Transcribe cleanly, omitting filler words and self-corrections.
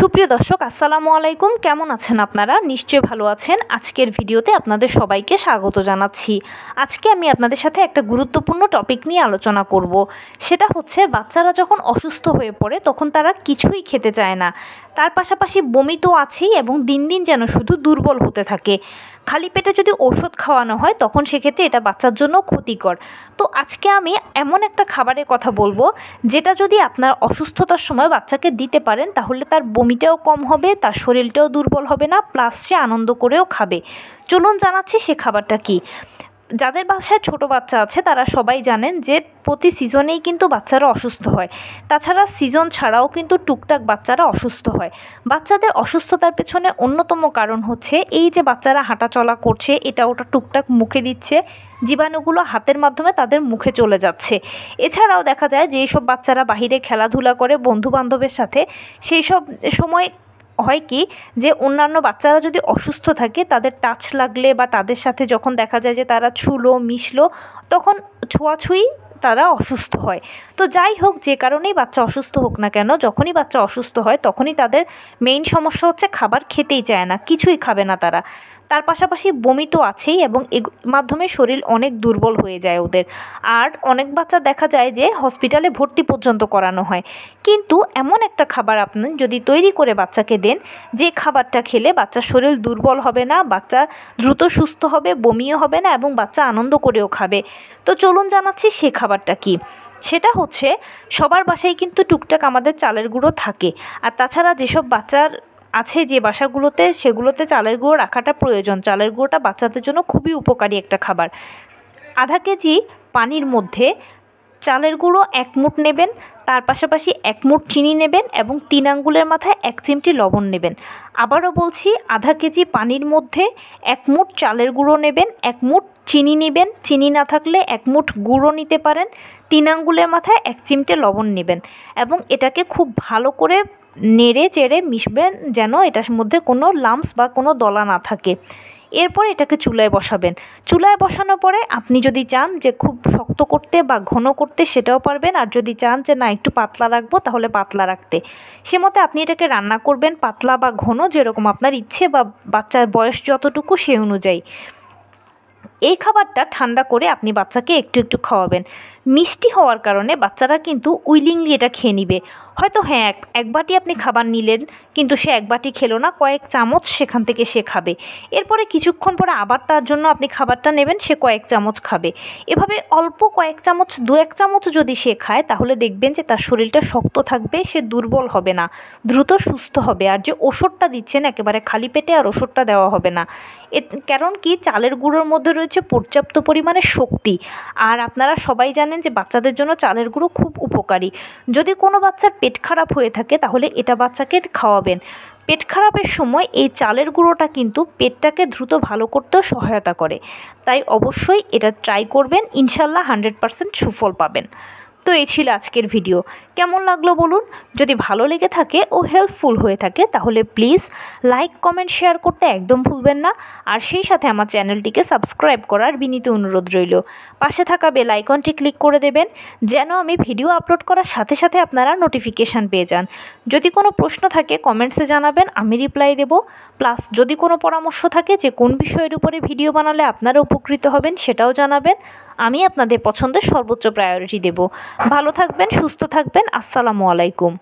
সুপ্রিয় দর্শক আসসালামু আলাইকুম, কেমন আছেন আপনারা? নিশ্চয়ই ভালো আছেন। আজকের ভিডিওতে আপনাদের সবাইকে স্বাগত জানাচ্ছি। আজকে আমি আপনাদের সাথে একটা গুরুত্বপূর্ণ টপিক নিয়ে আলোচনা করব। সেটা হচ্ছে বাচ্চারা যখন অসুস্থ হয়ে পড়ে তখন তারা কিছুই খেতে চায় না, তার পাশাপাশি বমি তো আছেই এবং দিন দিন যেন শুধু দুর্বল হতে থাকে। খালি পেটে যদি ওষুধ খাওয়ানো হয় তখন সেক্ষেত্রে এটা বাচ্চার জন্য ক্ষতিকর। তো আজকে আমি এমন একটা খাবারের কথা বলবো যেটা যদি আপনার অসুস্থতার সময় বাচ্চাকে দিতে পারেন তাহলে তার বমিটাও কম হবে, তার শরীরটাও দুর্বল হবে না, প্লাস সে আনন্দ করেও খাবে। চলুন জানাচ্ছি সে খাবারটা কি। যাদের বাসায় ছোট বাচ্চা আছে তারা সবাই জানেন যে প্রতি সিজনেই কিন্তু বাচ্চারা অসুস্থ হয়। তাছাড়া সিজন ছাড়াও কিন্তু টুকটাক বাচ্চারা অসুস্থ হয়। বাচ্চাদের অসুস্থতার পেছনে অন্যতম কারণ হচ্ছে এই যে বাচ্চারা হাঁটাচলা করছে, এটা ওটা টুকটাক মুখে দিচ্ছে, জীবাণুগুলো হাতের মাধ্যমে তাদের মুখে চলে যাচ্ছে। এছাড়াও দেখা যায় যে এইসব বাচ্চারা বাহিরে খেলাধুলা করে বন্ধুবান্ধবের সাথে, সেই সব সময় হয় কি যে অন্যান্য বাচ্চারা যদি অসুস্থ থাকে তাদের টাচ লাগলে বা তাদের সাথে যখন দেখা যায় যে তারা ছুলো মিশলো তখন ছোঁয়াছুঁই তারা অসুস্থ হয়। তো যাই হোক, যে কারণেই বাচ্চা অসুস্থ হোক না কেন, যখনই বাচ্চা অসুস্থ হয় তখনই তাদের মেইন সমস্যা হচ্ছে খাবার খেতেই চায় না, কিছুই খাবে না তারা। তার পাশাপাশি বমি তো আছেই এবং এর মাধ্যমে শরীর অনেক দুর্বল হয়ে যায় ওদের। আর অনেক বাচ্চা দেখা যায় যে হসপিটালে ভর্তি পর্যন্ত করানো হয়। কিন্তু এমন একটা খাবার আপনি যদি তৈরি করে বাচ্চাকে দেন, যে খাবারটা খেলে বাচ্চার শরীর দুর্বল হবে না, বাচ্চা দ্রুত সুস্থ হবে, বমিও হবে না এবং বাচ্চা আনন্দ করেও খাবে। তো চলুন জানাচ্ছি সে খাবারটা কি। সেটা হচ্ছে সবার বাসায় কিন্তু টুকটাক আমাদের চালের গুঁড়ো থাকে। আর তাছাড়া যেসব বাচ্চার আছে যে বাসাগুলোতে, সেগুলোতে চালের গুঁড়ো রাখাটা প্রয়োজন। চালের গুঁড়োটা বাচ্চাদের জন্য খুবই উপকারী একটা খাবার। আধা কেজি পানির মধ্যে চালের গুঁড়ো 1 মুঠ নেবেন, তার পাশাপাশি 1 মুঠ চিনি নেবেন এবং 3 আঙ্গুলের মাথায় 1 চিমটি লবণ নেবেন। আবারও বলছি, আধা কেজি পানির মধ্যে 1 মুঠ চালের গুঁড়ো নেবেন, 1 মুঠ চিনি নেবেন, চিনি না থাকলে 1 মুঠ গুঁড়ো নিতে পারেন, 3 আঙ্গুলের মাথায় 1 চিমটে লবণ নেবেন এবং এটাকে খুব ভালো করে নেড়ে চেড়ে মিশবেন যেন এটার মধ্যে কোনো লাম্পস বা কোনো দলা না থাকে। এরপর এটাকে চুলায় বসাবেন। চুলায় বসানোর পরে আপনি যদি চান যে খুব শক্ত করতে বা ঘন করতে সেটাও পারবেন, আর যদি চান যে না একটু পাতলা রাখবো তাহলে পাতলা রাখতে। সে মতে আপনি এটাকে রান্না করবেন, পাতলা বা ঘন যেরকম আপনার ইচ্ছে বা বাচ্চার বয়স যতটুকু সে অনুযায়ী। এই খাবারটা ঠান্ডা করে আপনি বাচ্চাকে একটু একটু খাওয়াবেন। মিষ্টি হওয়ার কারণে বাচ্চারা কিন্তু উইলিংলি এটা খেয়ে নিবে। হয়তো হ্যাঁ, এক বাটি আপনি খাবার নিলেন কিন্তু সে 1 বাটি খেলো না, কয়েক চামচ সেখান থেকে সে খাবে। এরপরে কিছুক্ষণ পরে আবার তার জন্য আপনি খাবারটা নেবেন, সে কয়েক চামচ খাবে। এভাবে অল্প কয়েক চামচ, 2-1 চামচ যদি সে খায় তাহলে দেখবেন যে তার শরীরটা শক্ত থাকবে, সে দুর্বল হবে না, দ্রুত সুস্থ হবে। আর যে ওষুধটা দিচ্ছেন একেবারে খালি পেটে আর ওষুধটা দেওয়া হবে না। কারণ কি, চালের গুঁড়োর মধ্যে রয়েছে পর্যাপ্ত পরিমাণে শক্তি। আর আপনারা সবাই জানেন যে বাচ্চাদের জন্য চালের গুঁড়ো খুব উপকারী। যদি কোনো বাচ্চার পেট খারাপ হয়ে থাকে তাহলে এটা বাচ্চাকে খাওয়াবেন। পেট খারাপের সময় এই চালের গুঁড়োটা কিন্তু পেটটাকে দ্রুত ভালো করতেও সহায়তা করে। তাই অবশ্যই এটা ট্রাই করবেন, ইনশাল্লাহ 100% সুফল পাবেন। তো এই ছিল আজকের ভিডিও। কেমন লাগলো বলুন? যদি ভালো লেগে থাকে ও হেল্পফুল হয়ে থাকে তাহলে প্লিজ লাইক, কমেন্ট, শেয়ার করতে একদম ভুলবেন না। আর সেই সাথে আমার চ্যানেলটিকে সাবস্ক্রাইব করার বিনীত অনুরোধ রইল। পাশে থাকা বেল আইকনটি ক্লিক করে দেবেন যেন আমি ভিডিও আপলোড করার সাথে সাথে আপনারা নোটিফিকেশান পেয়ে যান। যদি কোনো প্রশ্ন থাকে কমেন্টসে জানাবেন, আমি রিপ্লাই দেব। প্লাস যদি কোনো পরামর্শ থাকে যে কোন বিষয়ের উপরে ভিডিও বানালে আপনারা উপকৃত হবেন সেটাও জানাবেন। আমি আপনাদের পছন্দের সর্বোচ্চ প্রায়োরিটি দেব। ভালো থাকবেন, সুস্থ থাকবেন। আসসালামু আলাইকুম।